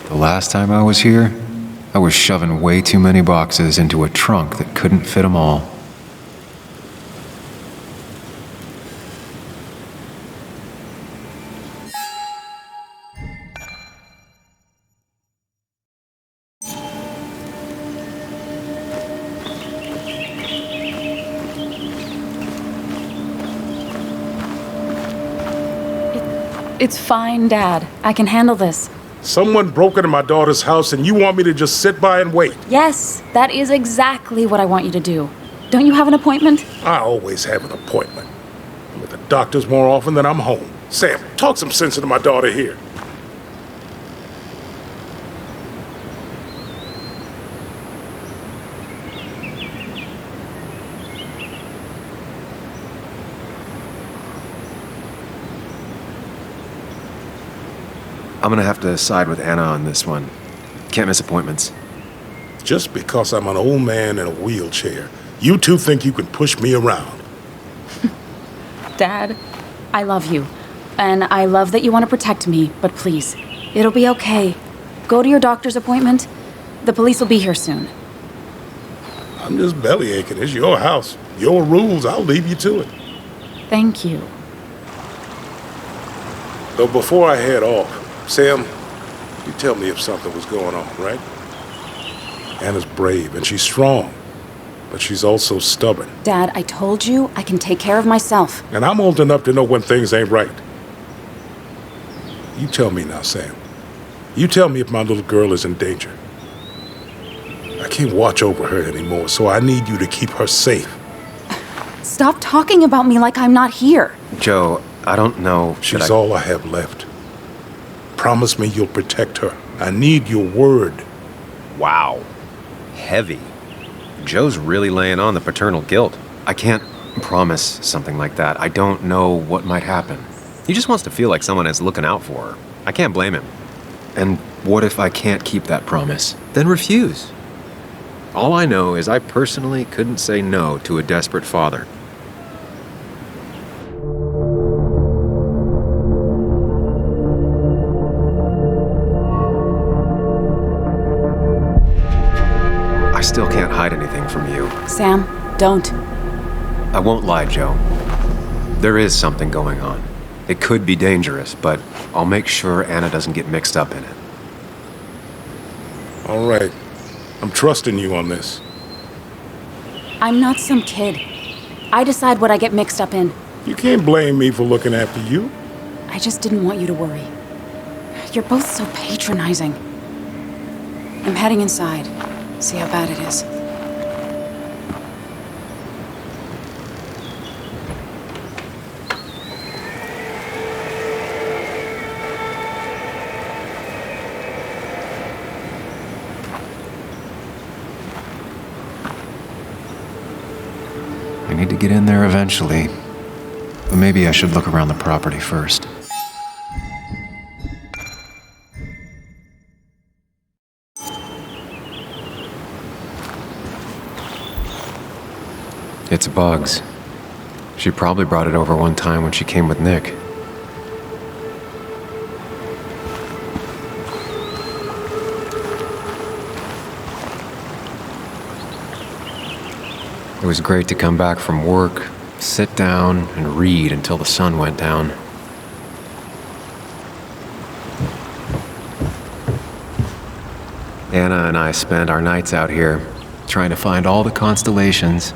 The last time I was here, I was shoving way too many boxes into a trunk that couldn't fit them all. It's fine, Dad. I can handle this. Someone broke into my daughter's house and you want me to just sit by and wait? Yes, that is exactly what I want you to do. Don't you have an appointment? I always have an appointment. I'm at the doctor's more often than I'm home. Sam, talk some sense into my daughter here. I'm gonna have to side with Anna on this one. Can't miss appointments. Just because I'm an old man in a wheelchair, you two think you can push me around. Dad, I love you. And I love that you want to protect me, but please, it'll be okay. Go to your doctor's appointment. The police will be here soon. I'm just belly aching. It's your house. Your rules. I'll leave you to it. Thank you. Though before I head off, Sam, you tell me if something was going on, right? Anna's brave and she's strong, but she's also stubborn. Dad, I told you I can take care of myself. And I'm old enough to know when things ain't right. You tell me now, Sam. You tell me if my little girl is in danger. I can't watch over her anymore, so I need you to keep her safe. Stop talking about me like I'm not here. Joe, I don't know. She's all I have left. Promise me you'll protect her. I need your word. Wow. Heavy. Joe's really laying on the paternal guilt. I can't promise something like that. I don't know what might happen. He just wants to feel like someone is looking out for her. I can't blame him. And what if I can't keep that promise? Then refuse. All I know is I personally couldn't say no to a desperate father. I still can't hide anything from you. Sam, don't. I won't lie, Joe. There is something going on. It could be dangerous, but I'll make sure Anna doesn't get mixed up in it. All right. I'm trusting you on this. I'm not some kid. I decide what I get mixed up in. You can't blame me for looking after you. I just didn't want you to worry. You're both so patronizing. I'm heading inside. See how bad it is. I need to get in there eventually, but maybe I should look around the property first. It's Bugs. She probably brought it over one time when she came with Nick. It was great to come back from work, sit down, and read until the sun went down. Anna and I spent our nights out here, trying to find all the constellations.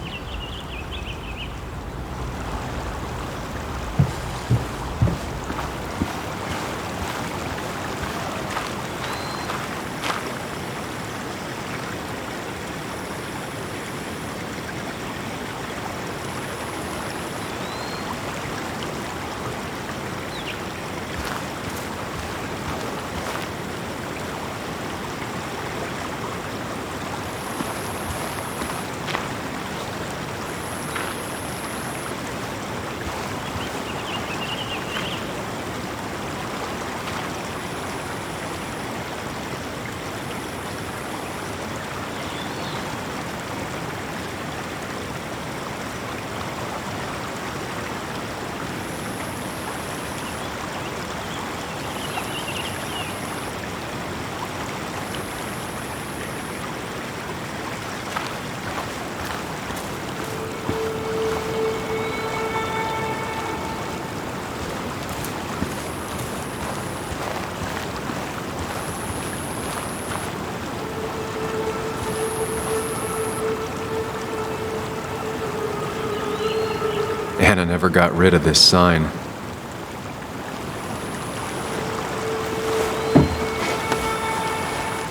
Anna never got rid of this sign.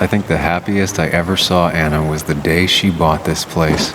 I think the happiest I ever saw Anna was the day she bought this place.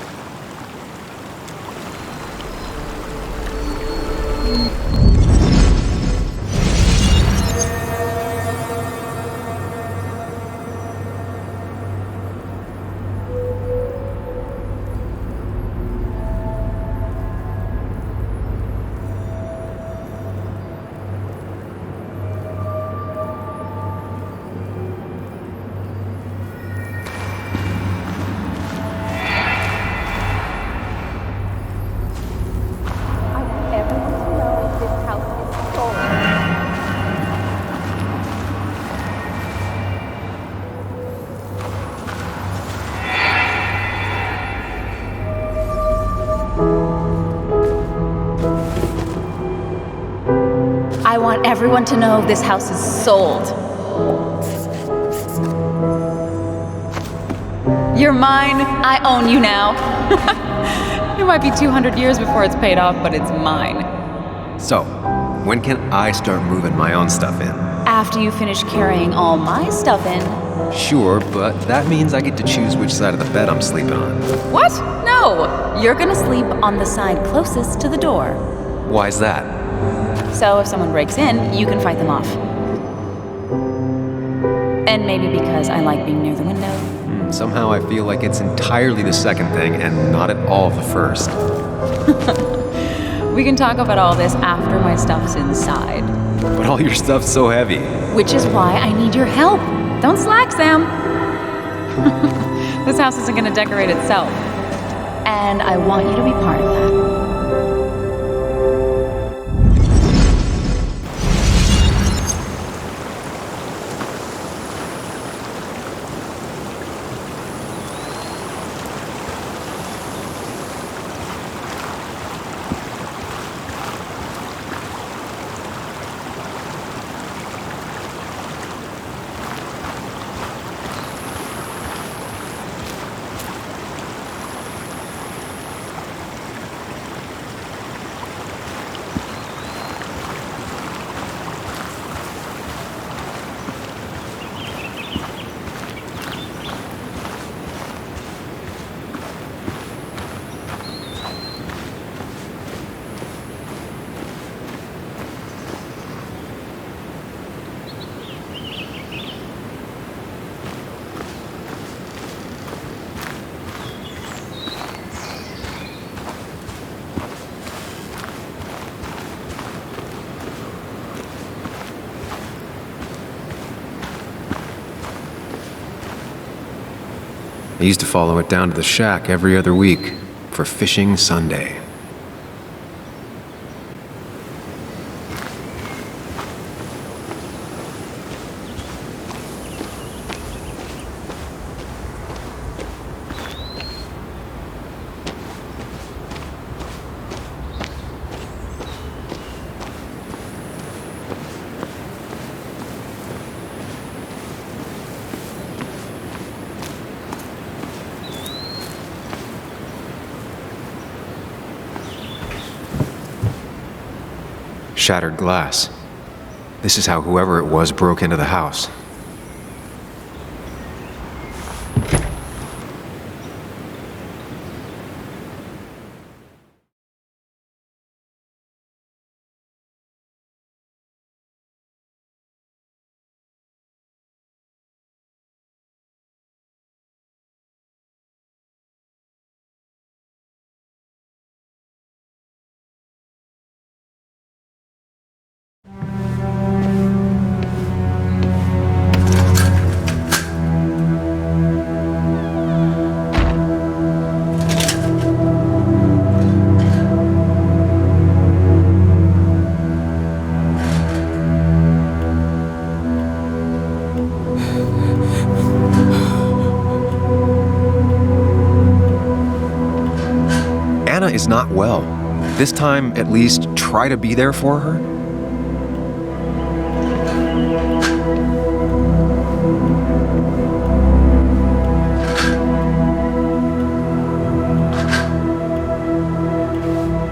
I want everyone to know this house is sold. You're mine. I own you now. It might be 200 years before it's paid off, but it's mine. So, when can I start moving my own stuff in? After you finish carrying all my stuff in. Sure, but that means I get to choose which side of the bed I'm sleeping on. What? No! You're gonna sleep on the side closest to the door. Why's that? So if someone breaks in, you can fight them off. And maybe because I like being near the window. Somehow I feel like it's entirely the second thing and not at all the first. We can talk about all this after my stuff's inside. But all your stuff's so heavy. Which is why I need your help. Don't slack, Sam. This house isn't gonna decorate itself. And I want you to be part of that. I used to follow it down to the shack every other week for Fishing Sunday. Shattered glass. This is how whoever it was broke into the house. Anna is not well. This time, at least, try to be there for her.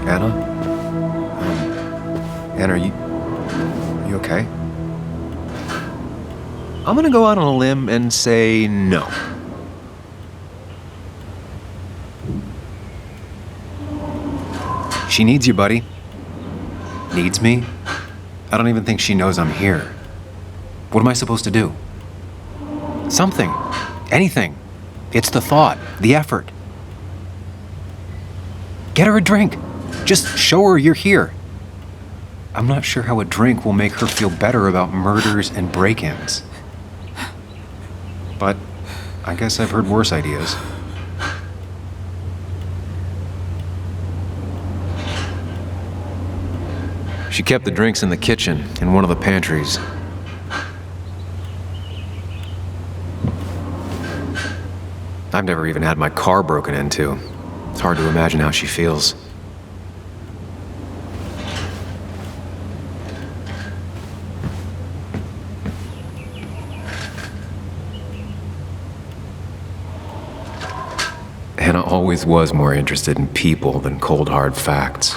Anna? gonna go out on a limb and say no. She needs you, buddy. Needs me? I don't even think she knows I'm here. What am I supposed to do? Something. Anything. It's the thought, the effort. Get her a drink. Just show her you're here. I'm not sure how a drink will make her feel better about murders and break-ins. But I guess I've heard worse ideas. She kept the drinks in the kitchen, in one of the pantries. I've never even had my car broken into. It's hard to imagine how she feels. Anna always was more interested in people than cold, hard facts.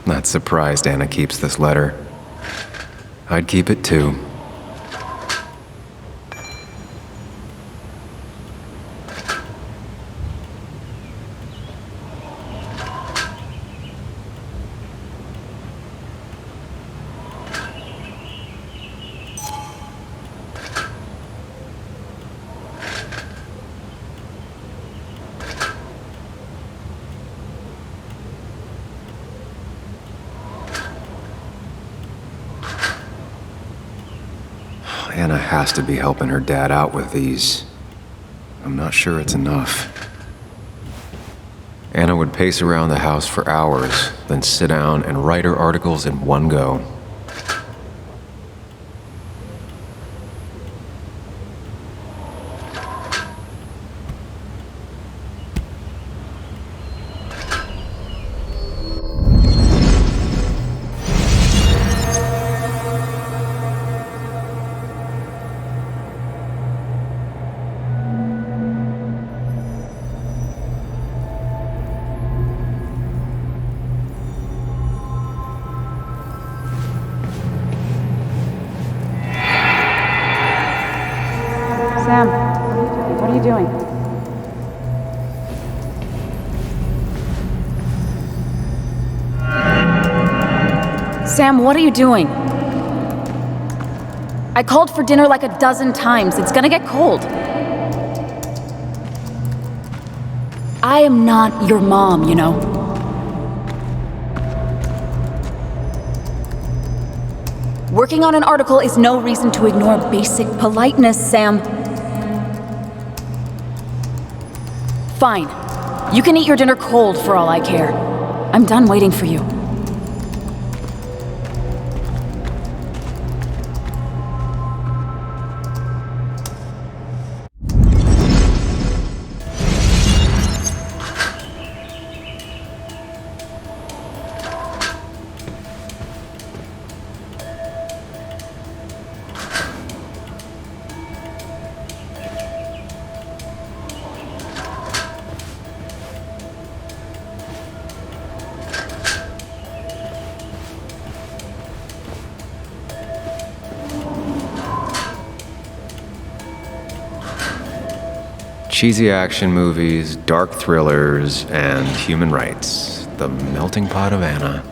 Not surprised Anna keeps this letter. I'd keep it too. Anna has to be helping her dad out with these. I'm not sure it's enough. Anna would pace around the house for hours, then sit down and write her articles in one go. Sam, what are you doing? Sam, what are you doing? I called for dinner like a dozen times. It's gonna get cold. I am not your mom, you know. Working on an article is no reason to ignore basic politeness, Sam. Fine. You can eat your dinner cold for all I care. I'm done waiting for you. Cheesy action movies, dark thrillers, and human rights. The melting pot of Anna.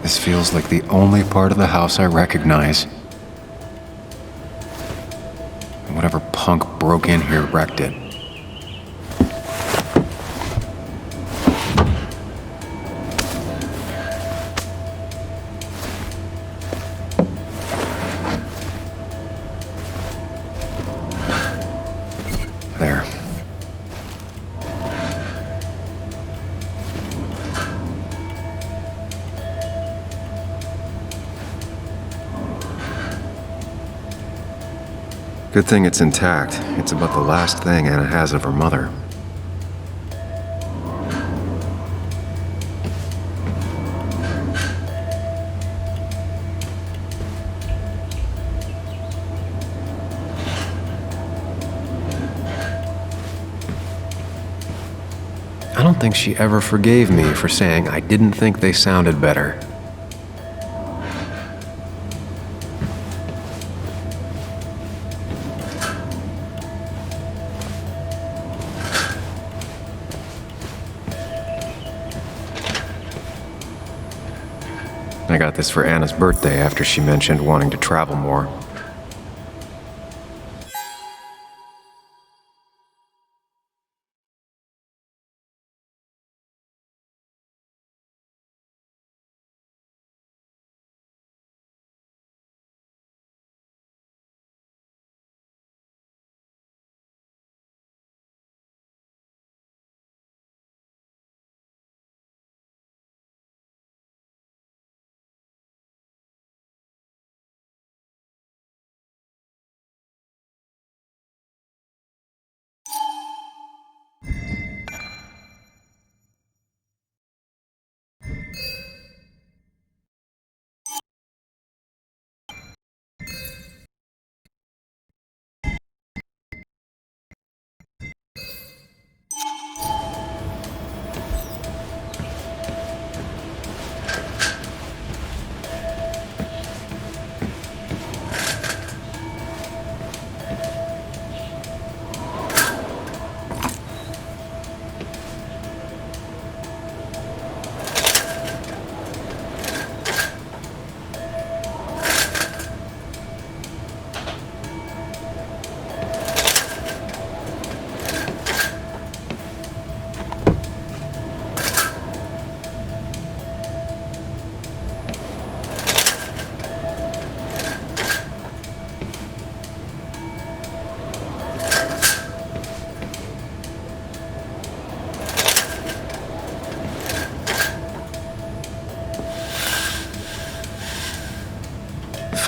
This feels like the only part of the house I recognize. And whatever punk broke in here wrecked it. There. Good thing it's intact. It's about the last thing Anna has of her mother. I don't think she ever forgave me for saying I didn't think they sounded better. I got this for Anna's birthday after she mentioned wanting to travel more.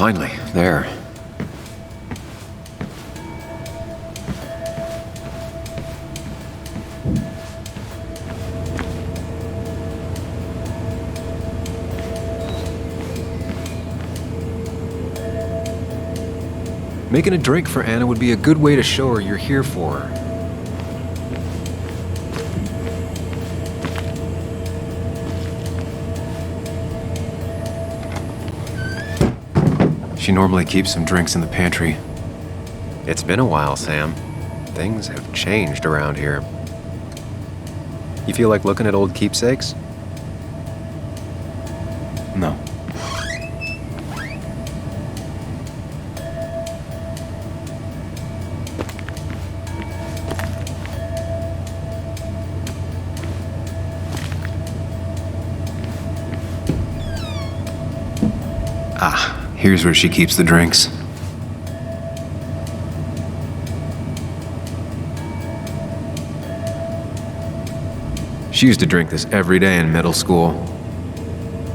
Finally, there. Making a drink for Anna would be a good way to show her you're here for her. She normally keeps some drinks in the pantry. It's been a while, Sam. Things have changed around here. You feel like looking at old keepsakes? No. Ah. Here's where she keeps the drinks. She used to drink this every day in middle school.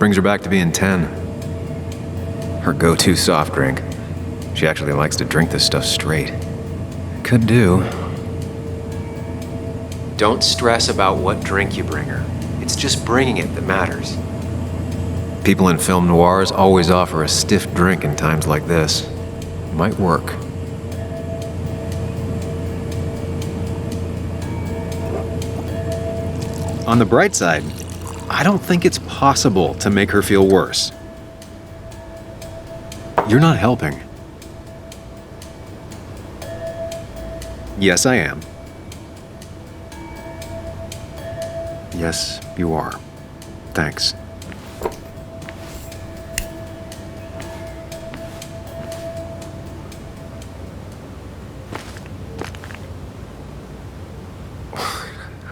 Brings her back to being 10. Her go-to soft drink. She actually likes to drink this stuff straight. Could do. Don't stress about what drink you bring her. It's just bringing it that matters. People in film noirs always offer a stiff drink in times like this. Might work. On the bright side, I don't think it's possible to make her feel worse. You're not helping. Yes, I am. Yes, you are. Thanks.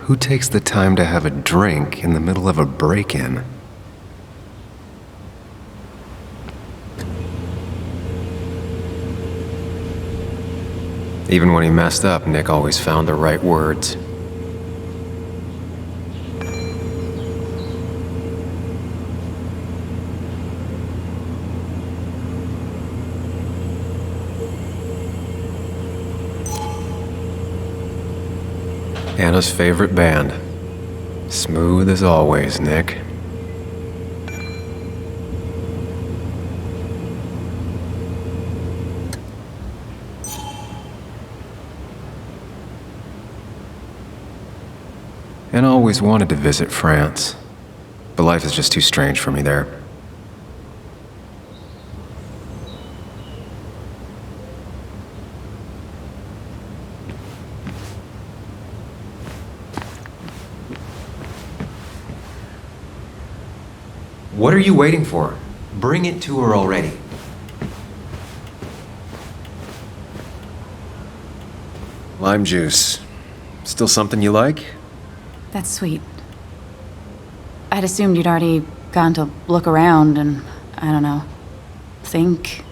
Who takes the time to have a drink in the middle of a break-in? Even when he messed up, Nick always found the right words. Anna's favorite band. Smooth as always, Nick. Anna always wanted to visit France, but life is just too strange for me there. What are you waiting for? Bring it to her already. Lime juice. Still something you like? That's sweet. I'd assumed you'd already gone to look around and, I don't know, think.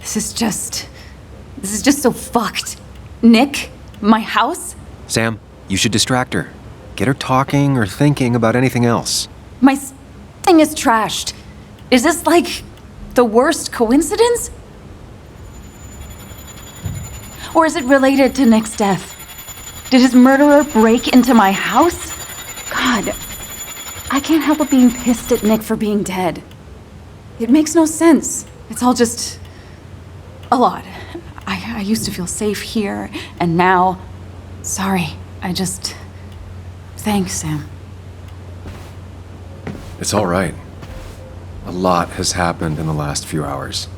This is just so fucked. Nick? My house? Sam, you should distract her. Get her talking or thinking about anything else. My thing is trashed. Is this like the worst coincidence? Or is it related to Nick's death? Did his murderer break into my house? God, I can't help but being pissed at Nick for being dead. It makes no sense. It's all just a lot. I used to feel safe here, and now, sorry, thanks, Sam. It's all right. A lot has happened in the last few hours.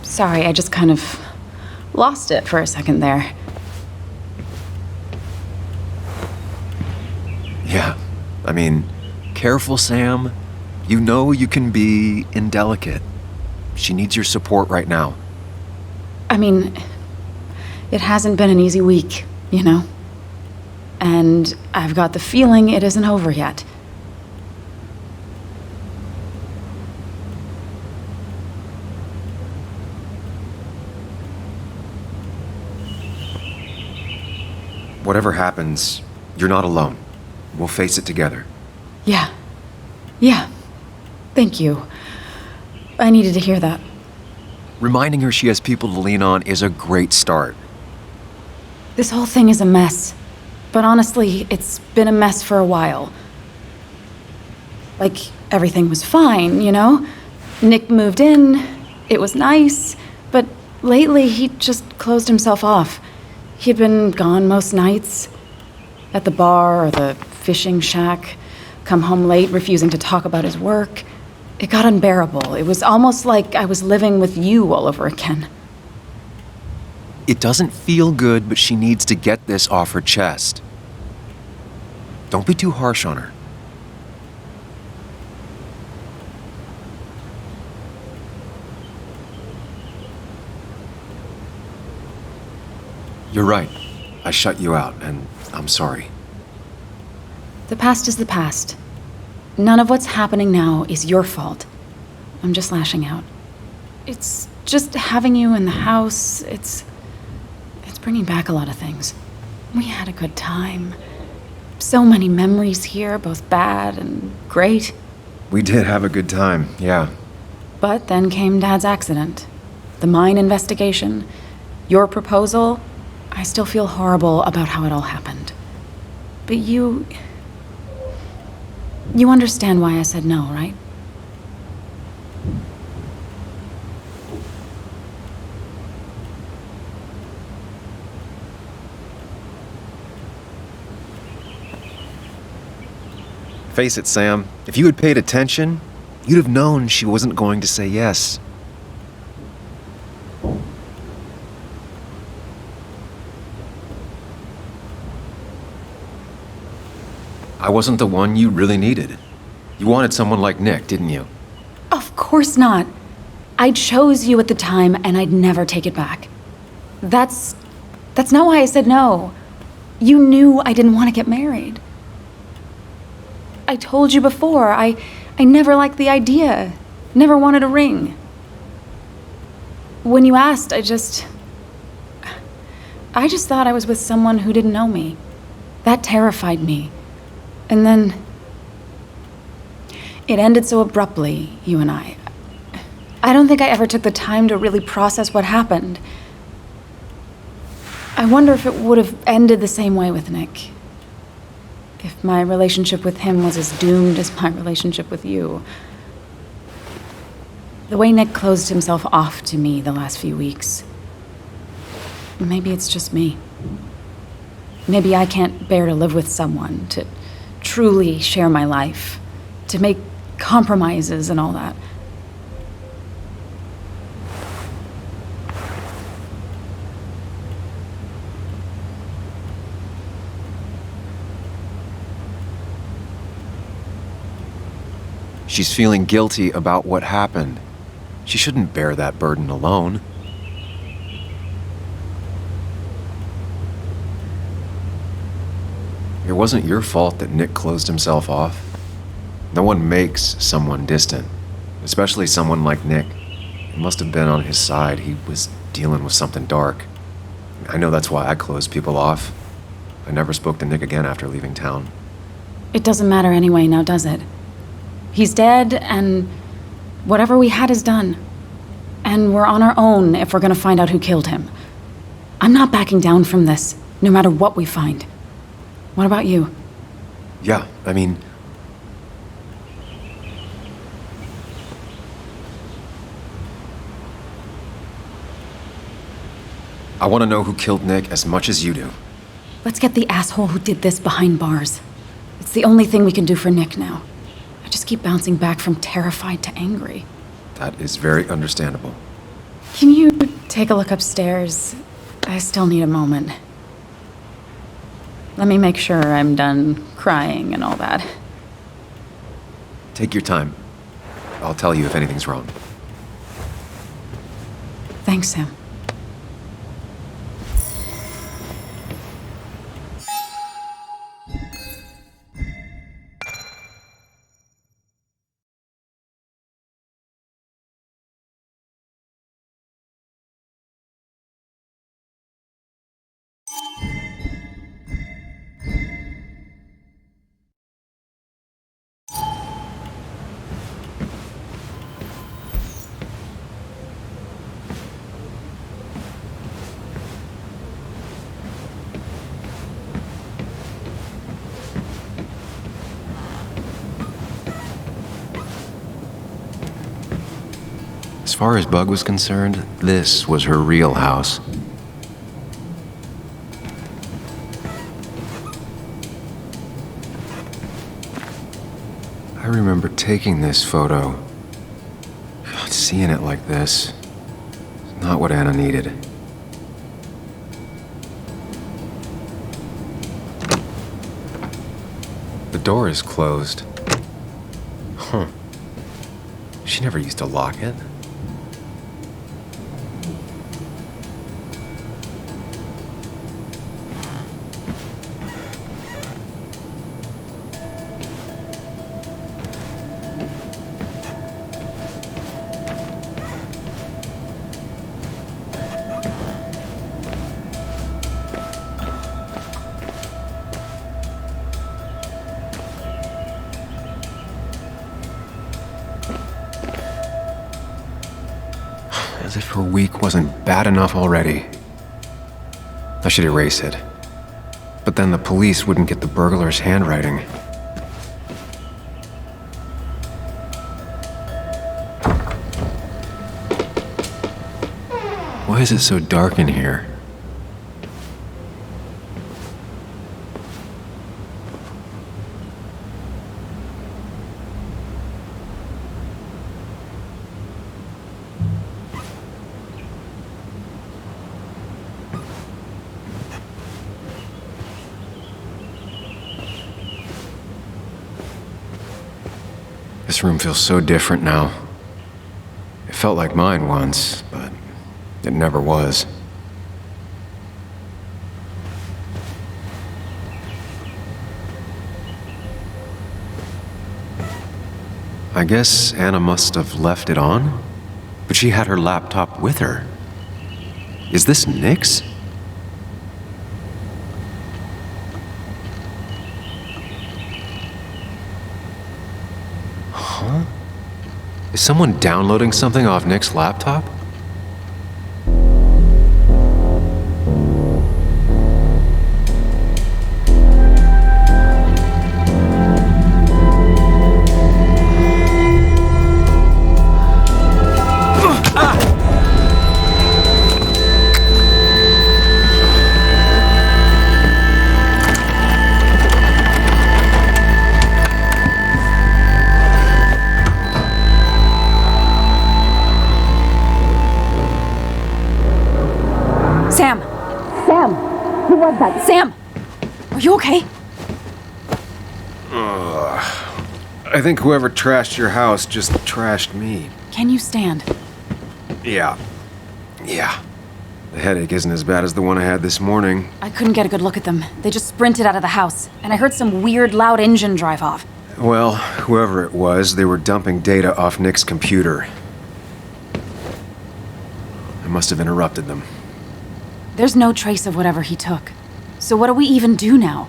Sorry, I just kind of lost it for a second there. Yeah, I mean, careful, Sam. You know you can be indelicate. She needs your support right now. I mean, it hasn't been an easy week, you know? And I've got the feeling it isn't over yet. Whatever happens, you're not alone. We'll face it together. Yeah. Thank you. I needed to hear that. Reminding her she has people to lean on is a great start. This whole thing is a mess. But honestly, it's been a mess for a while. Like, everything was fine, you know? Nick moved in, it was nice, but lately he just closed himself off. He'd been gone most nights. At the bar or the fishing shack, come home late, refusing to talk about his work. It got unbearable. It was almost like I was living with you all over again. It doesn't feel good, but she needs to get this off her chest. Don't be too harsh on her. You're right. I shut you out, and I'm sorry. The past is the past. None of what's happening now is your fault. I'm just lashing out. It's just having you in the house, it's bringing back a lot of things. We had a good time. So many memories here, both bad and great. We did have a good time, yeah. But then came Dad's accident. The mine investigation. Your proposal. I still feel horrible about how it all happened. But you understand why I said no, right? Face it, Sam. If you had paid attention, you'd have known she wasn't going to say yes. I wasn't the one you really needed. You wanted someone like Nick, didn't you? Of course not. I chose you at the time, and I'd never take it back. That's not why I said no. You knew I didn't want to get married. I told you before, I never liked the idea. Never wanted a ring. When you asked, I just thought I was with someone who didn't know me. That terrified me. And then It ended so abruptly, you and I. I don't think I ever took the time to really process what happened. I wonder if it would have ended the same way with Nick. If my relationship with him was as doomed as my relationship with you. The way Nick closed himself off to me the last few weeks. Maybe it's just me. Maybe I can't bear to live with someone, to truly share my life, to make compromises and all that. She's feeling guilty about what happened. She shouldn't bear that burden alone. It wasn't your fault that Nick closed himself off. No one makes someone distant, especially someone like Nick. It must have been on his side. He was dealing with something dark. I know that's why I closed people off. I never spoke to Nick again after leaving town. It doesn't matter anyway, now does it? He's dead, and whatever we had is done. And we're on our own if we're gonna find out who killed him. I'm not backing down from this, no matter what we find. What about you? Yeah, I mean... I want to know who killed Nick as much as you do. Let's get the asshole who did this behind bars. It's the only thing we can do for Nick now. I just keep bouncing back from terrified to angry. That is very understandable. Can you take a look upstairs? I still need a moment. Let me make sure I'm done crying and all that. Take your time. I'll tell you if anything's wrong. Thanks, Sam. As far as Bug was concerned, this was her real house. I remember taking this photo. God, seeing it like this. It's not what Anna needed. The door is closed. Huh. She never used to lock it. As if her week wasn't bad enough already. I should erase it. But then the police wouldn't get the burglar's handwriting. Why is it so dark in here? This room feels so different now. It felt like mine once, but it never was. I guess Anna must have left it on, but she had her laptop with her. Is this Nick's? Is someone downloading something off Nick's laptop? Sam! Sam! Who was that? Sam! Are you okay? I think whoever trashed your house just trashed me. Can you stand? Yeah. The headache isn't as bad as the one I had this morning. I couldn't get a good look at them. They just sprinted out of the house, and I heard some weird, loud engine drive off. Well, whoever it was, they were dumping data off Nick's computer. I must have interrupted them. There's no trace of whatever he took. So what do we even do now?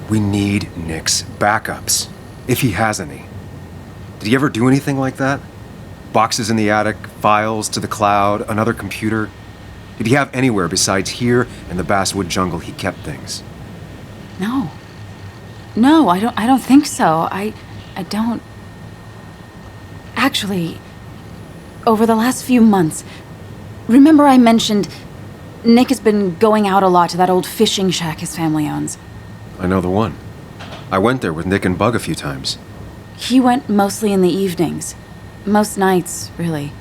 We need Nick's backups, if he has any. Did he ever do anything like that? Boxes in the attic, files to the cloud, another computer? Did he have anywhere besides here and the Basswood jungle he kept things? No. No, I don't think so. I don't... Actually, over the last few months, remember I mentioned Nick has been going out a lot to that old fishing shack his family owns. I know the one. I went there with Nick and Bug a few times. He went mostly in the evenings. Most nights, really.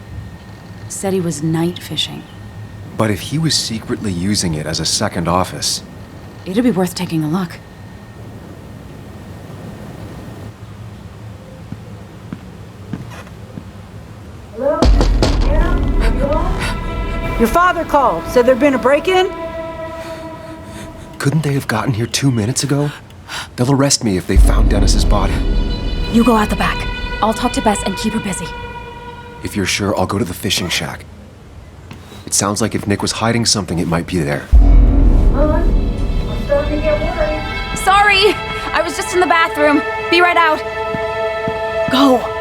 Said he was night fishing. But if he was secretly using it as a second office... It'd be worth taking a look. Hello? Yeah? Hello? Your father called. Said there'd been a break-in? Couldn't they have gotten here 2 minutes ago? They'll arrest me if they found Dennis's body. You go out the back. I'll talk to Bess and keep her busy. If you're sure, I'll go to the fishing shack. It sounds like if Nick was hiding something, it might be there. I'm starting to get worried. Sorry! I was just in the bathroom. Be right out. Go!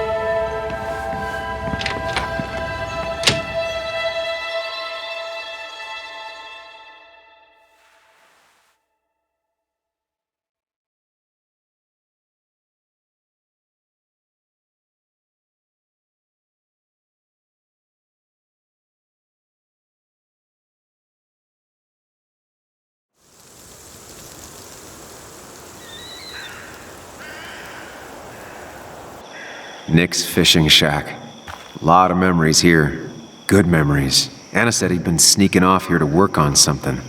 Nick's fishing shack. A lot of memories here. Good memories. Anna said he'd been sneaking off here to work on something.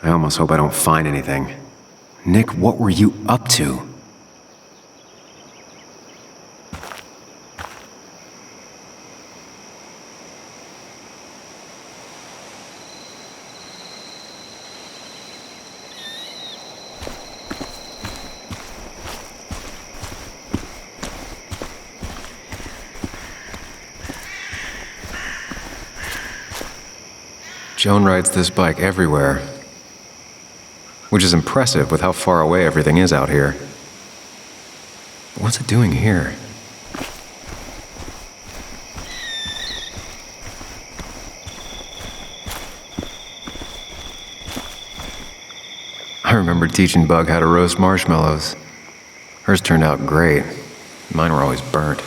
I almost hope I don't find anything. Nick, what were you up to? Joan rides this bike everywhere, which is impressive with how far away everything is out here. But what's it doing here? I remember teaching Bug how to roast marshmallows. Hers turned out great. Mine were always burnt.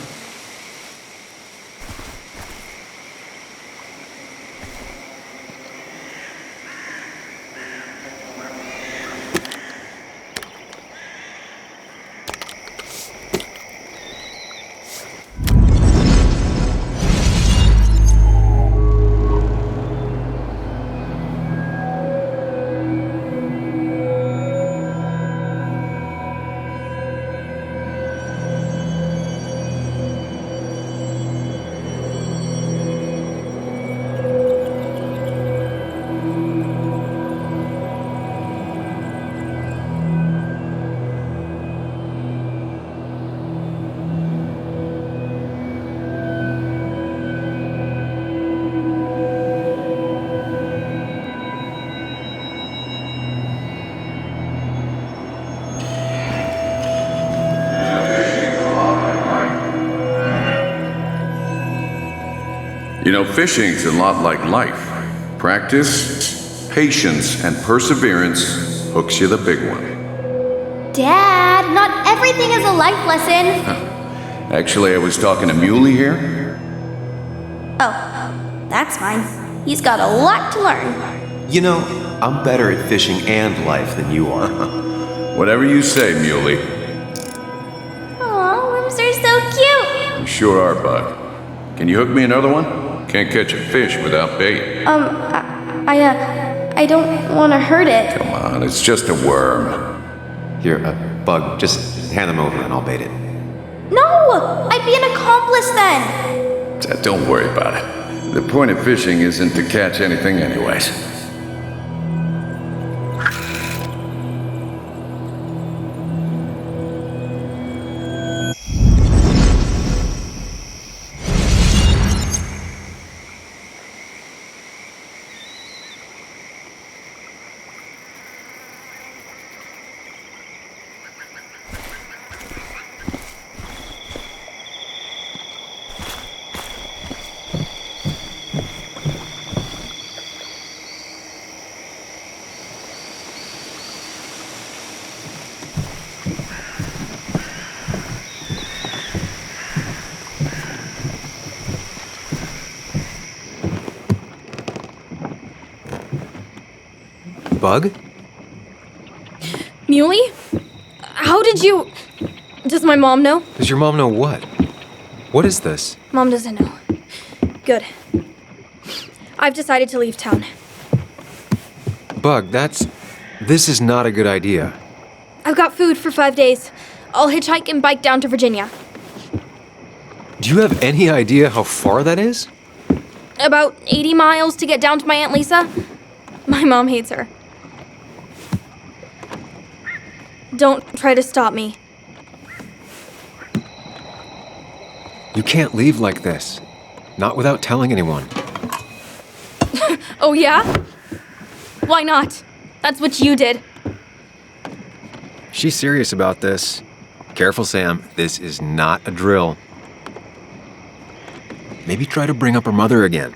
You know, fishing's a lot like life. Practice, patience, and perseverance hooks you the big one. Dad, not everything is a life lesson. Actually, I was talking to Muley here. Oh, that's fine. He's got a lot to learn. You know, I'm better at fishing and life than you are. Whatever you say, Muley. Aw, worms are so cute. You sure are, Bud. Can you hook me another one? Can't catch a fish without bait. I don't want to hurt it. Come on, it's just a worm. Here, Bug, just hand them over and I'll bait it. No, I'd be an accomplice then. Don't worry about it. The point of fishing isn't to catch anything anyways. Bug? Muley? How did you... Does my mom know? Does your mom know what? What is this? Mom doesn't know. Good. I've decided to leave town. Bug, this is not a good idea. I've got food for 5 days. I'll hitchhike and bike down to Virginia. Do you have any idea how far that is? About 80 miles to get down to my Aunt Lisa. My mom hates her. Don't try to stop me. You can't leave like this. Not without telling anyone. Oh yeah? Why not? That's what you did. She's serious about this. Careful, Sam. This is not a drill. Maybe try to bring up her mother again.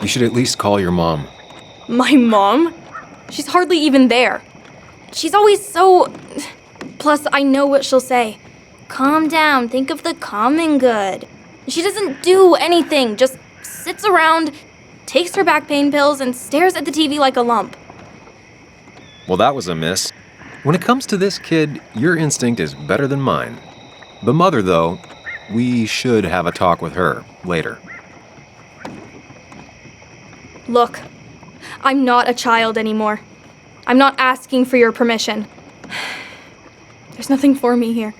You should at least call your mom. My mom? She's hardly even there. She's always so... Plus, I know what she'll say. Calm down, think of the common good. She doesn't do anything, just sits around, takes her back pain pills, and stares at the TV like a lump. Well, that was a miss. When it comes to this kid, your instinct is better than mine. The mother, though, we should have a talk with her later. Look, I'm not a child anymore. I'm not asking for your permission. There's nothing for me here.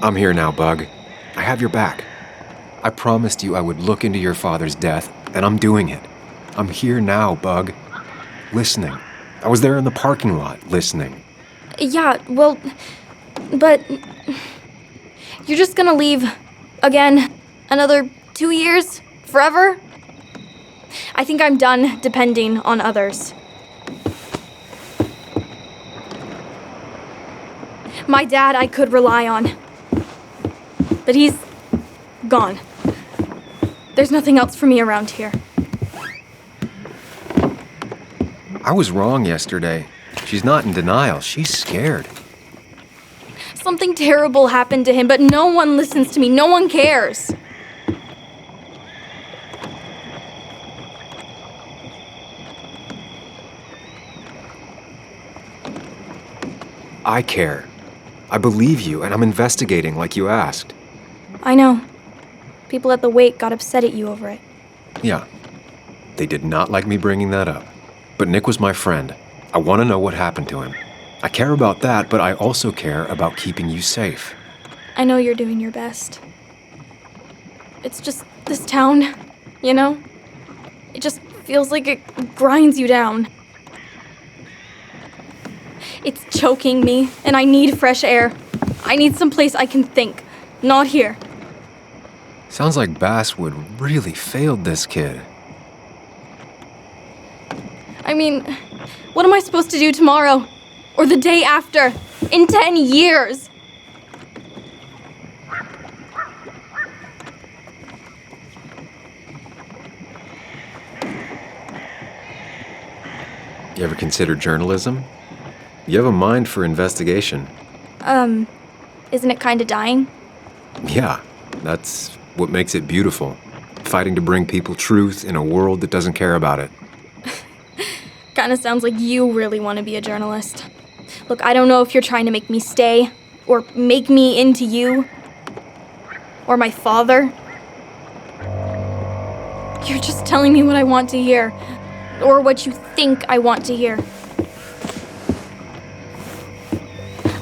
I'm here now, Bug. I have your back. I promised you I would look into your father's death, and I'm doing it. I'm here now, Bug. Listening. I was there in the parking lot, listening. Yeah, well, but you're just gonna leave again another 2 years? Forever? I think I'm done depending on others. My dad I could rely on, but he's gone. There's nothing else for me around here. I was wrong yesterday. She's not in denial. She's scared. Something terrible happened to him, but no one listens to me. No one cares. I care. I believe you, and I'm investigating like you asked. I know. People at the wake got upset at you over it. Yeah. They did not like me bringing that up. But Nick was my friend. I want to know what happened to him. I care about that, but I also care about keeping you safe. I know you're doing your best. It's just this town, you know? It just feels like it grinds you down. It's choking me, and I need fresh air. I need some place I can think, not here. Sounds like Basswood really failed this kid. I mean, what am I supposed to do tomorrow? Or the day after? In 10 years? You ever consider journalism? You have a mind for investigation. Isn't it kinda dying? Yeah, that's what makes it beautiful. Fighting to bring people truth in a world that doesn't care about it. Kinda sounds like you really want to be a journalist. Look, I don't know if you're trying to make me stay, or make me into you, or my father. You're just telling me what I want to hear, or what you think I want to hear.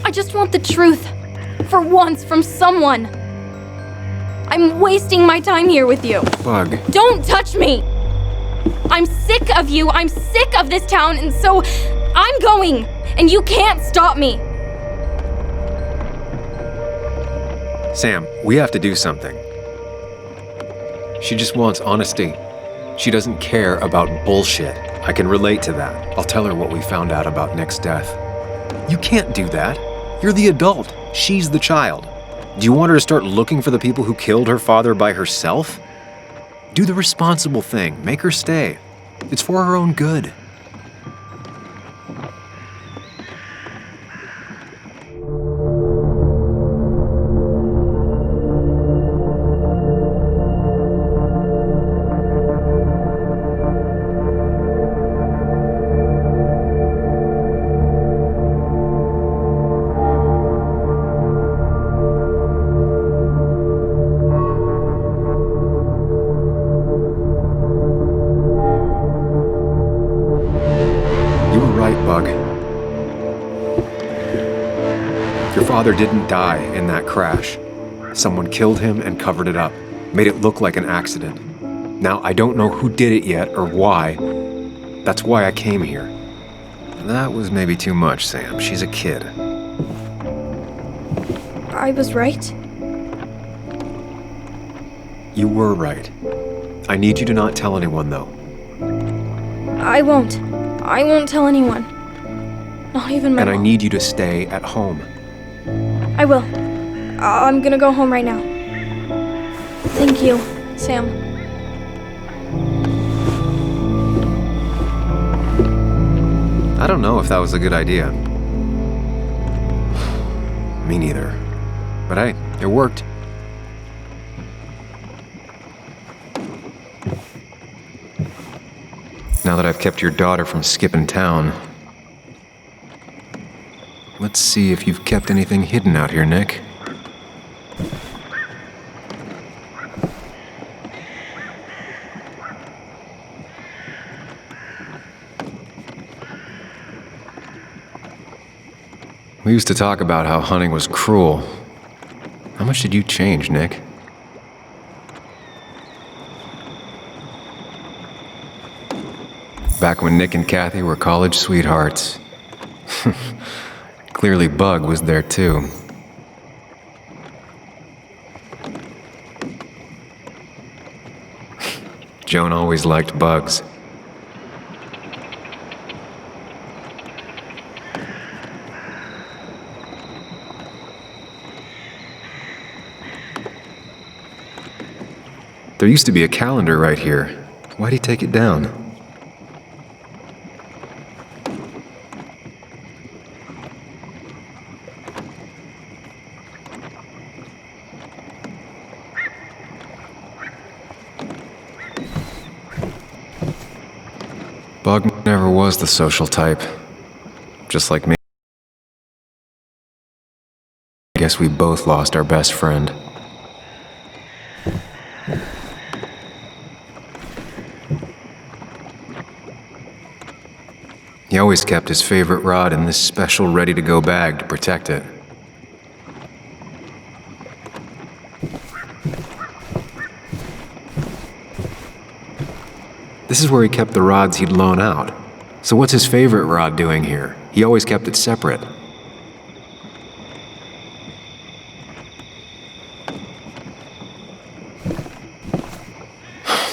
I just want the truth, for once, from someone. I'm wasting my time here with you. Bug. Don't touch me! I'm sick of you, I'm sick of this town, and so I'm going, and you can't stop me. Sam, we have to do something. She just wants honesty. She doesn't care about bullshit. I can relate to that. I'll tell her what we found out about Nick's death. You can't do that. You're the adult. She's the child. Do you want her to start looking for the people who killed her father by herself? Do the responsible thing. Make her stay. It's for her own good. Your father didn't die in that crash. Someone killed him and covered it up, made it look like an accident. Now, I don't know who did it yet or why. That's why I came here. That was maybe too much, Sam. She's a kid. I was right? You were right. I need you to not tell anyone, though. I won't. I won't tell anyone. Not even my And I mom. need you to stay at home. I will. I'm gonna go home right now. Thank you, Sam. I don't know if that was a good idea. Me neither. But hey, it worked. Now that I've kept your daughter from skipping town, let's see if you've kept anything hidden out here, Nick. We used to talk about how hunting was cruel. How much did you change, Nick? Back when Nick and Kathy were college sweethearts. Clearly Bug was there too. Joan always liked bugs. There used to be a calendar right here. Why'd he take it down? Bug never was the social type. Just like me. I guess we both lost our best friend. He always kept his favorite rod in this special ready-to-go bag to protect it. This is where he kept the rods he'd loan out. So what's his favorite rod doing here? He always kept it separate.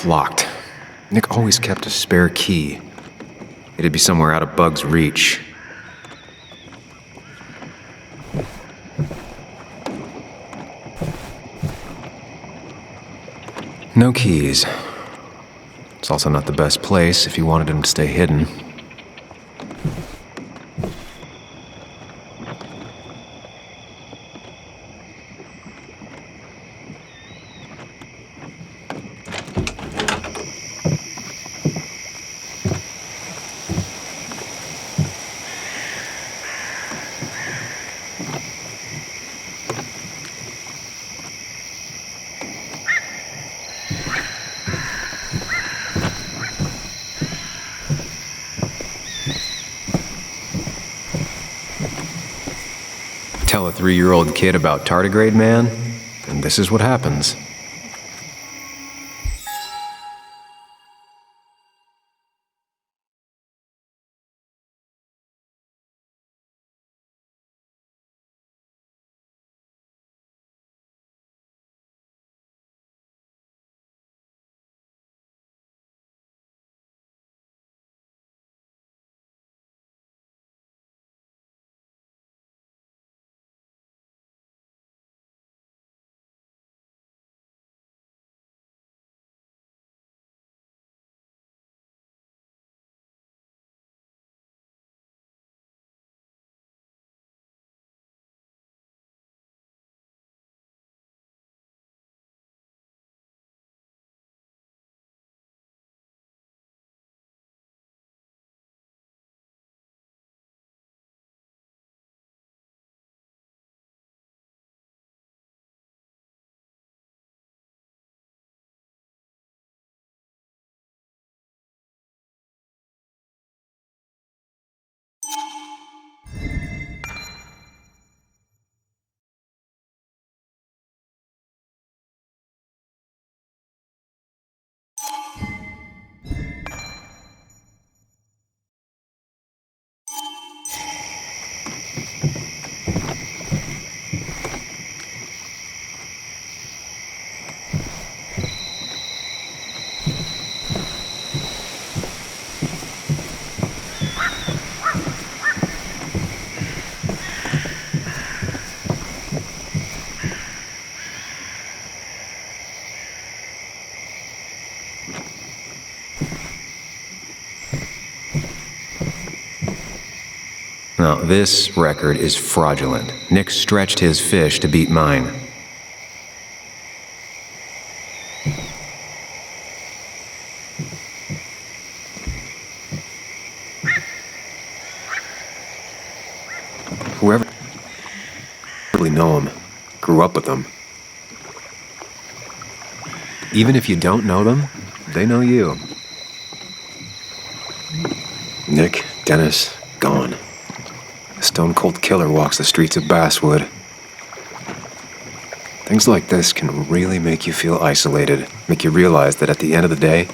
locked. Nick always kept a spare key. It'd be somewhere out of Bug's reach. No keys. It's also not the best place if you wanted him to stay hidden. Tell a 3-year-old kid about tardigrade man, and this is what happens. Now, this record is fraudulent. Nick stretched his fish to beat mine. Whoever really know him, grew up with him. Even if you don't know them, they know you. Nick, Dennis, gone. A stone-cold killer walks the streets of Basswood. Things like this can really make you feel isolated, make you realize that at the end of the day,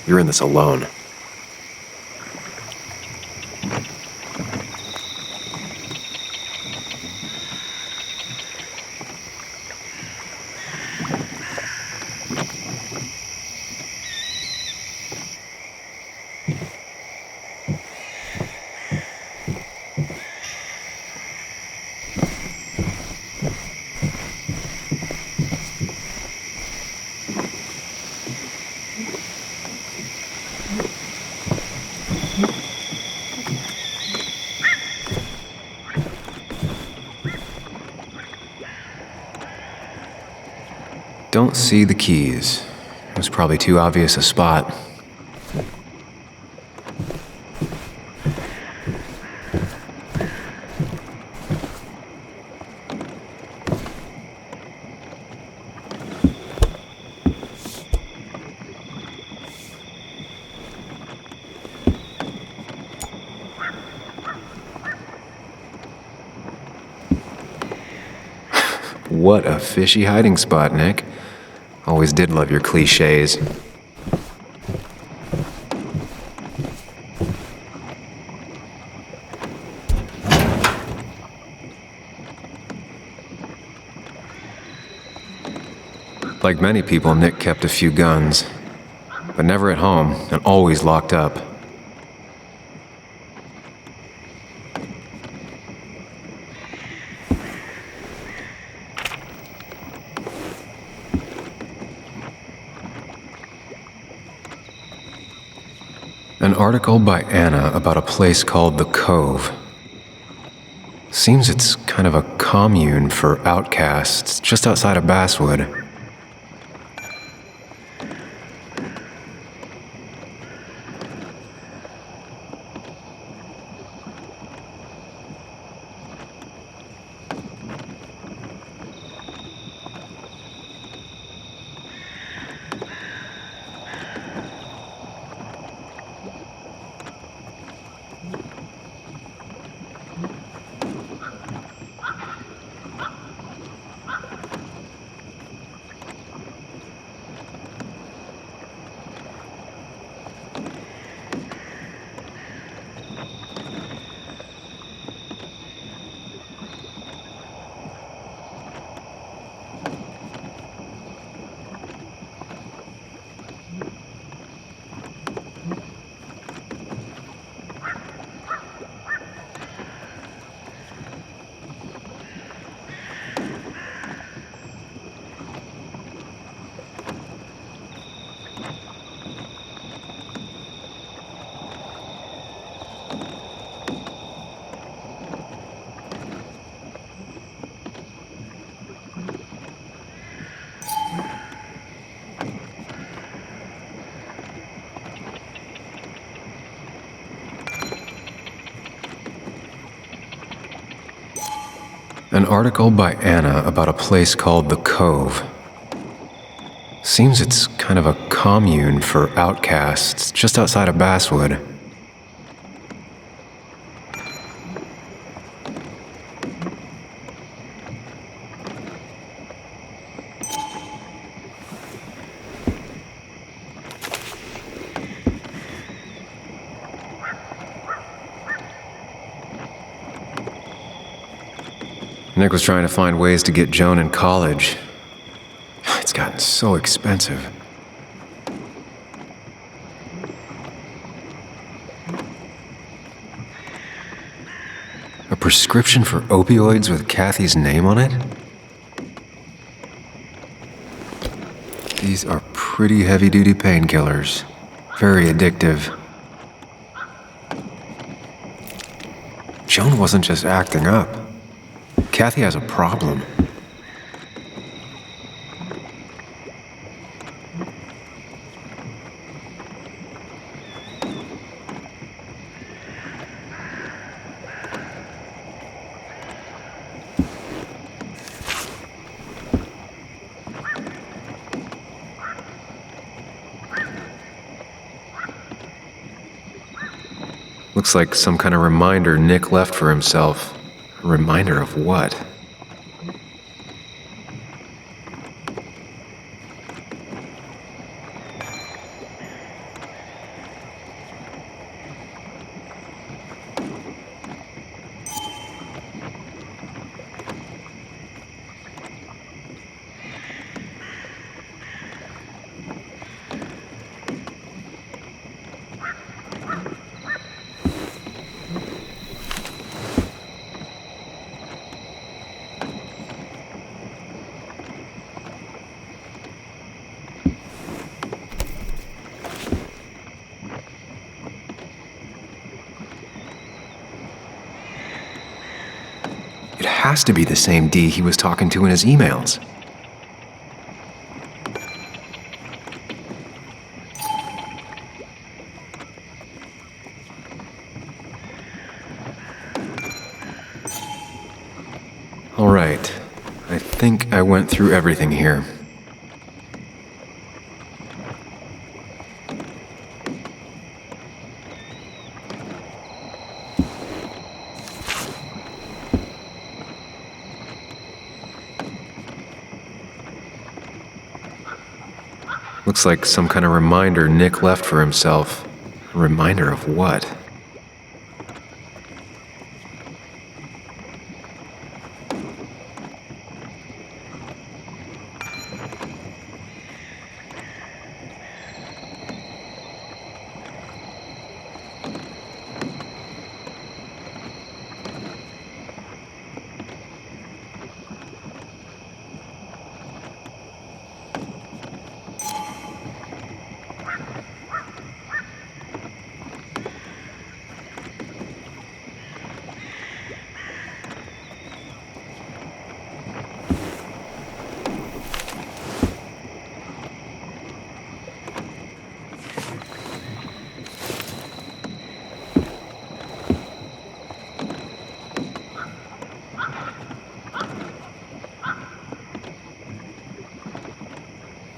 you're in this alone. Don't see the keys. It was probably too obvious a spot. What a fishy hiding spot, Nick. Always did love your cliches. Like many people, Nick kept a few guns. but never at home and always locked up. An article by Anna about a place called The Cove. Seems it's kind of a commune for outcasts just outside of Basswood. An article by Anna about a place called The Cove. Seems it's kind of a commune for outcasts just outside of Basswood. Nick was trying to find ways to get Joan in college. It's gotten so expensive. A prescription for opioids with Kathy's name on it? These are pretty heavy-duty painkillers. Very addictive. Joan wasn't just acting up. Kathy has a problem. Looks like some kind of reminder Nick left for himself. A reminder of what? It has to be the same D he was talking to in his emails. All right, I think I went through everything here. Looks like some kind of reminder Nick left for himself. A reminder of what?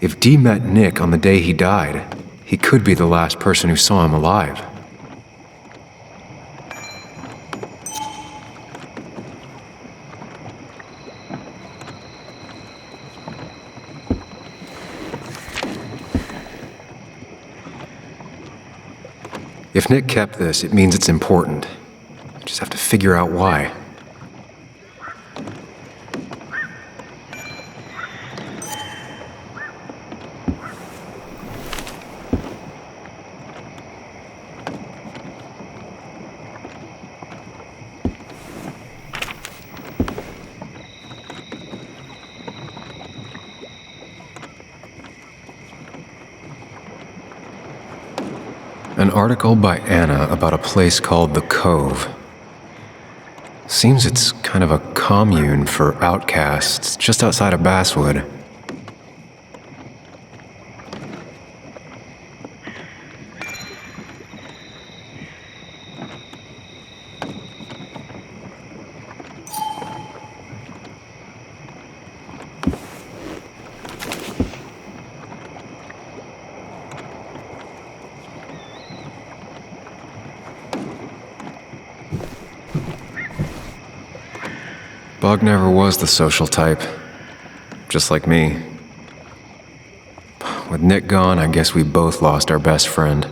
If Dee met Nick on the day he died, he could be the last person who saw him alive. If Nick kept this, it means it's important. I just have to figure out why. An article by Anna about a place called The Cove. Seems it's kind of a commune for outcasts just outside of Basswood. Bug never was the social type, just like me. With Nick gone, I guess we both lost our best friend.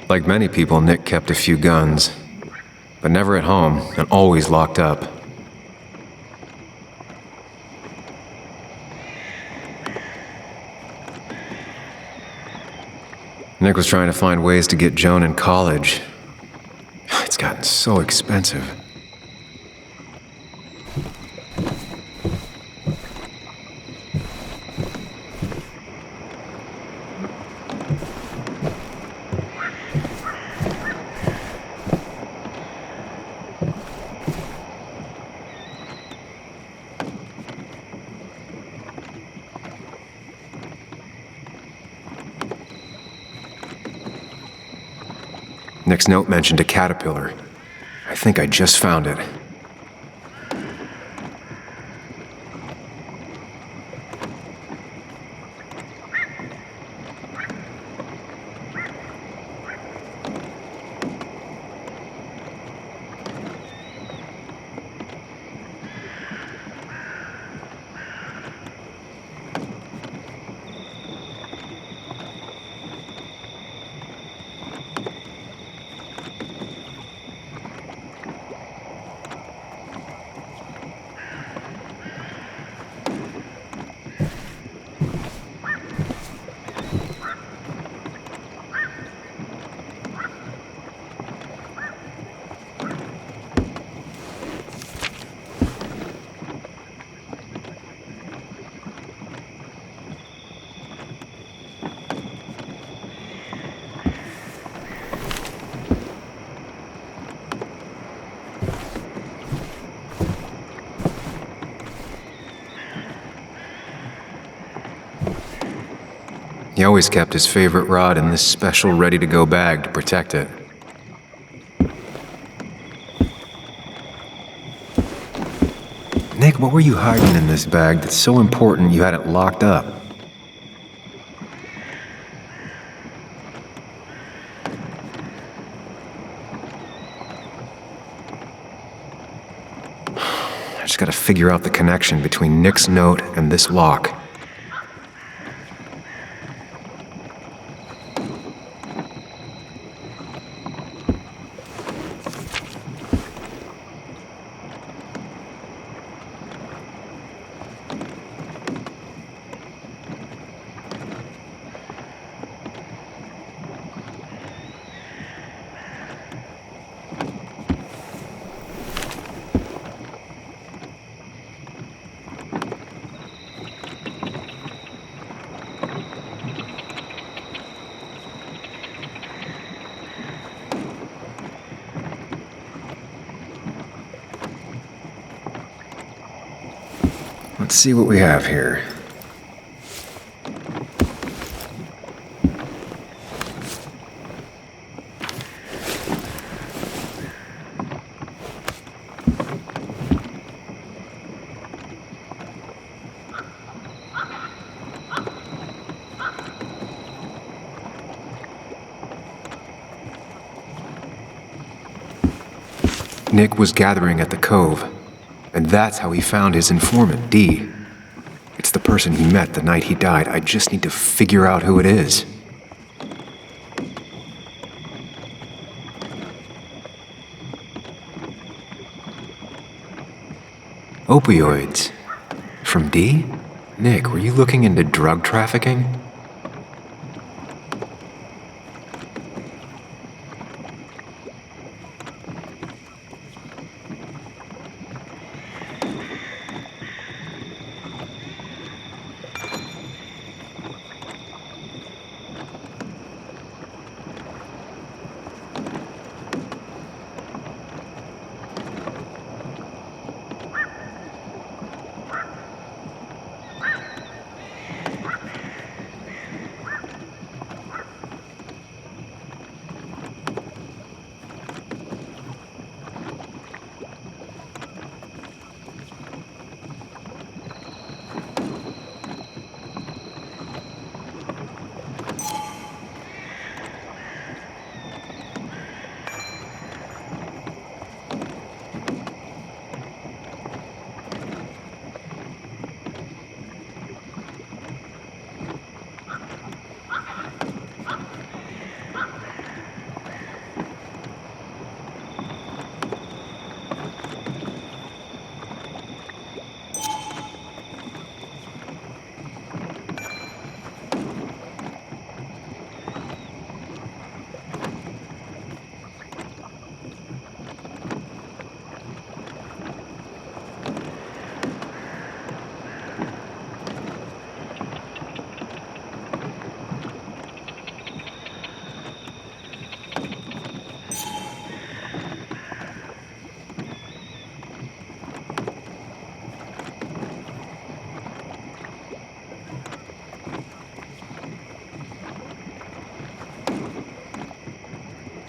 Like many people, Nick kept a few guns, but never at home and always locked up. Nick was trying to find ways to get Joan in college. It's gotten so expensive. Nick's note mentioned a caterpillar. I think I just found it. He always kept his favorite rod in this special ready-to-go bag to protect it. Nick, what were you hiding in this bag that's so important you had it locked up? just gotta figure out the connection between Nick's note and this lock. Let's see what we have here. Nick was gathering at the cove. And that's how he found his informant, Dee. It's the person he met the night he died. I just need to figure out who it is. Opioids. From Dee? Nick, were you looking into drug trafficking?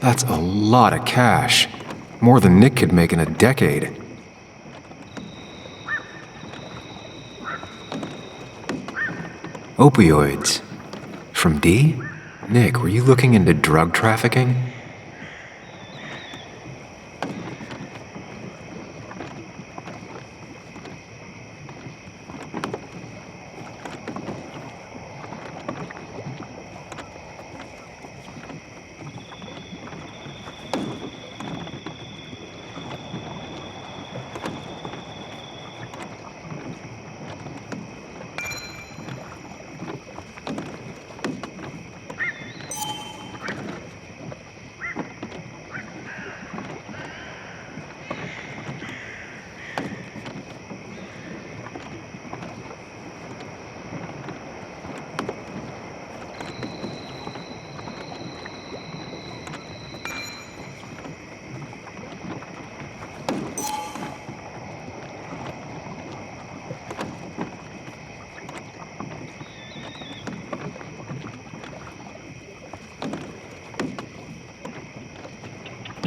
That's a lot of cash. More than Nick could make in a decade. Opioids. From Dee? Nick, were you looking into drug trafficking?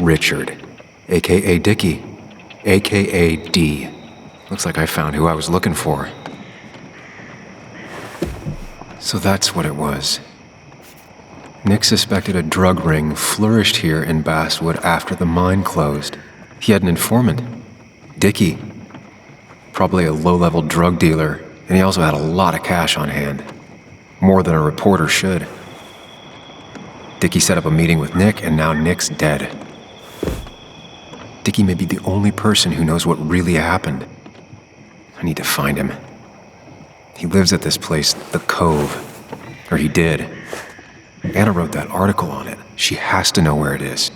Richard, aka Dickie, aka D. Looks like I found who I was looking for. So that's what it was. Nick suspected a drug ring flourished here in Basswood after the mine closed. He had an informant, Dickie. Probably a low-level drug dealer, and he also had a lot of cash on hand. More than a reporter should. Dickie set up a meeting with Nick, and now Nick's dead. Dickie may be the only person who knows what really happened. I need to find him. He lives at this place, The Cove. Or he did. Anna wrote that article on it. She has to know where it is.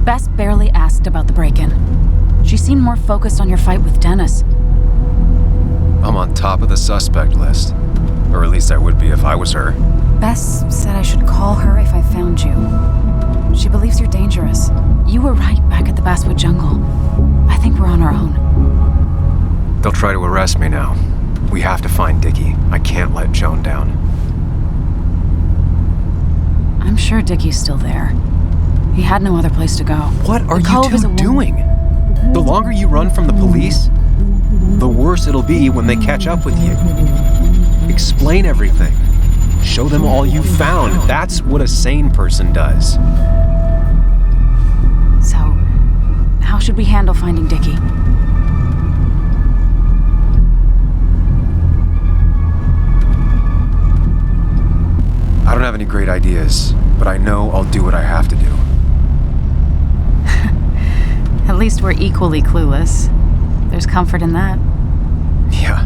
Bess barely asked about the break-in. She seemed more focused on your fight with Dennis. I'm on top of the suspect list. Or at least I would be if I was her. Bess said I should call her if I found you. She believes you're dangerous. You were right back at the Basswood jungle. I think we're on our own. They'll try to arrest me now. We have to find Dickie. I can't let Joan down. I'm sure Dickie's still there. He had no other place to go. What are you two doing? The longer you run from the police, the worse it'll be when they catch up with you. Explain everything. Show them all you found. That's what a sane person does. So, how should we handle finding Dickie? I don't have any great ideas, but I know I'll do what I have to do. At least we're equally clueless. There's comfort in that. Yeah.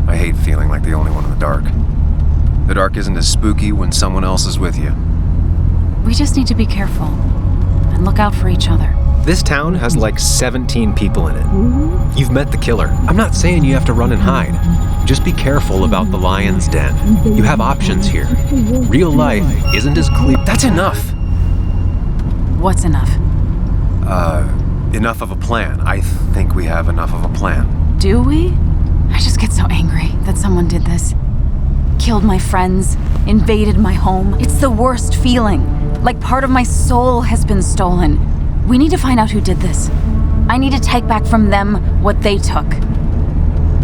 I hate feeling like the only one in the dark. The dark isn't as spooky when someone else is with you. We just need to be careful and look out for each other. This town has like 17 people in it. You've met the killer. I'm not saying you have to run and hide. Just be careful about the lion's den. You have options here. Real life isn't as clear. That's enough! What's enough? Enough of a plan. I think we have enough of a plan. Do we? I just get so angry that someone did this. Killed my friends, invaded my home. It's the worst feeling. Like part of my soul has been stolen. We need to find out who did this. I need to take back from them what they took.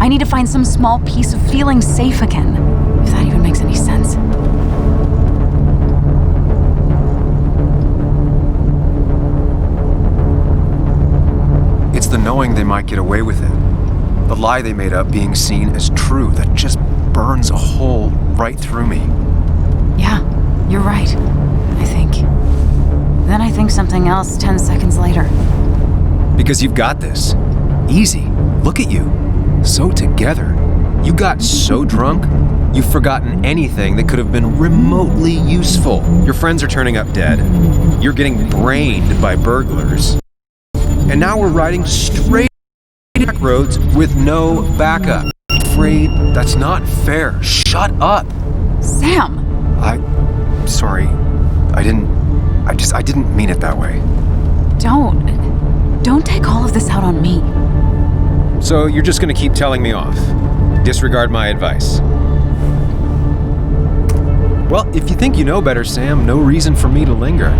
I need to find some small piece of feeling safe again, if that even makes any sense. It's the knowing they might get away with it. The lie they made up being seen as true that just burns a hole right through me. Yeah, you're right, I think. Then I think something else 10 seconds later. Because you've got this. Easy. Look at you. So together. You got so drunk, you've forgotten anything that could have been remotely useful. Your friends are turning up dead. You're getting brained by burglars. And now we're riding straight back roads with no backup. Afraid that's not fair. Shut up. Sam! Sorry. I didn't mean it that way. Don't take all of this out on me. So you're just gonna keep telling me off? Disregard my advice? Well, if you think you know better, Sam, no reason for me to linger.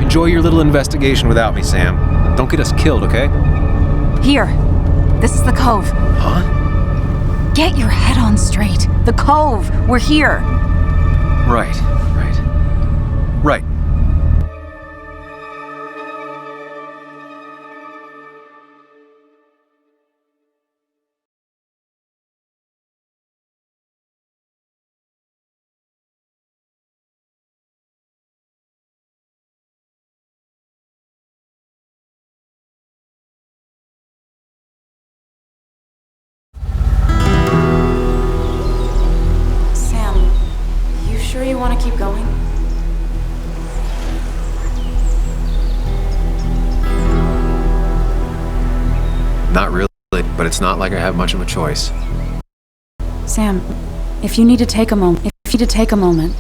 Enjoy your little investigation without me, Sam. Don't get us killed, okay? Here. This is the Cove. Huh? Get your head on straight. The Cove. We're here. Right. Not really, but it's not like I have much of a choice. Sam, if you need to take a moment.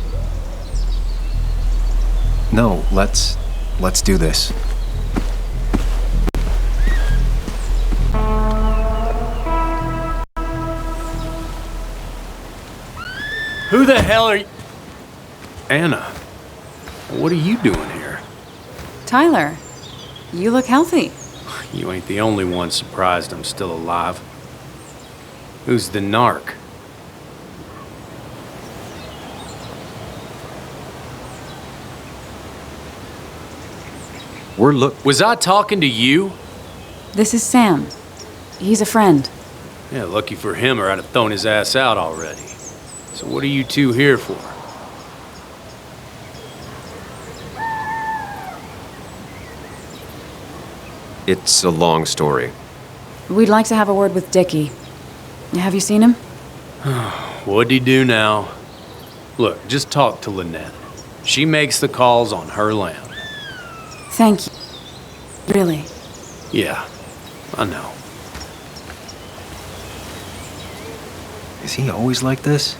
No, let's do this. Who the hell are you? Anna, what are you doing here? Tyler, you look healthy. You ain't the only one surprised I'm still alive. Who's the narc? Was I talking to you? This is Sam. He's a friend. Yeah, lucky for him or I'd have thrown his ass out already. So what are you two here for? It's a long story. We'd like to have a word with Dickie. Have you seen him? What'd he do now? Look, just talk to Lynette. She makes the calls on her land. Thank you. Really? Yeah, I know. Is he always like this?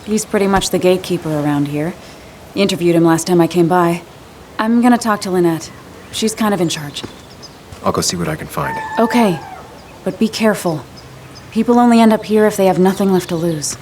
He's pretty much the gatekeeper around here. Interviewed him last time I came by. I'm gonna talk to Lynette. She's kind of in charge. I'll go see what I can find. Okay, but be careful. People only end up here if they have nothing left to lose.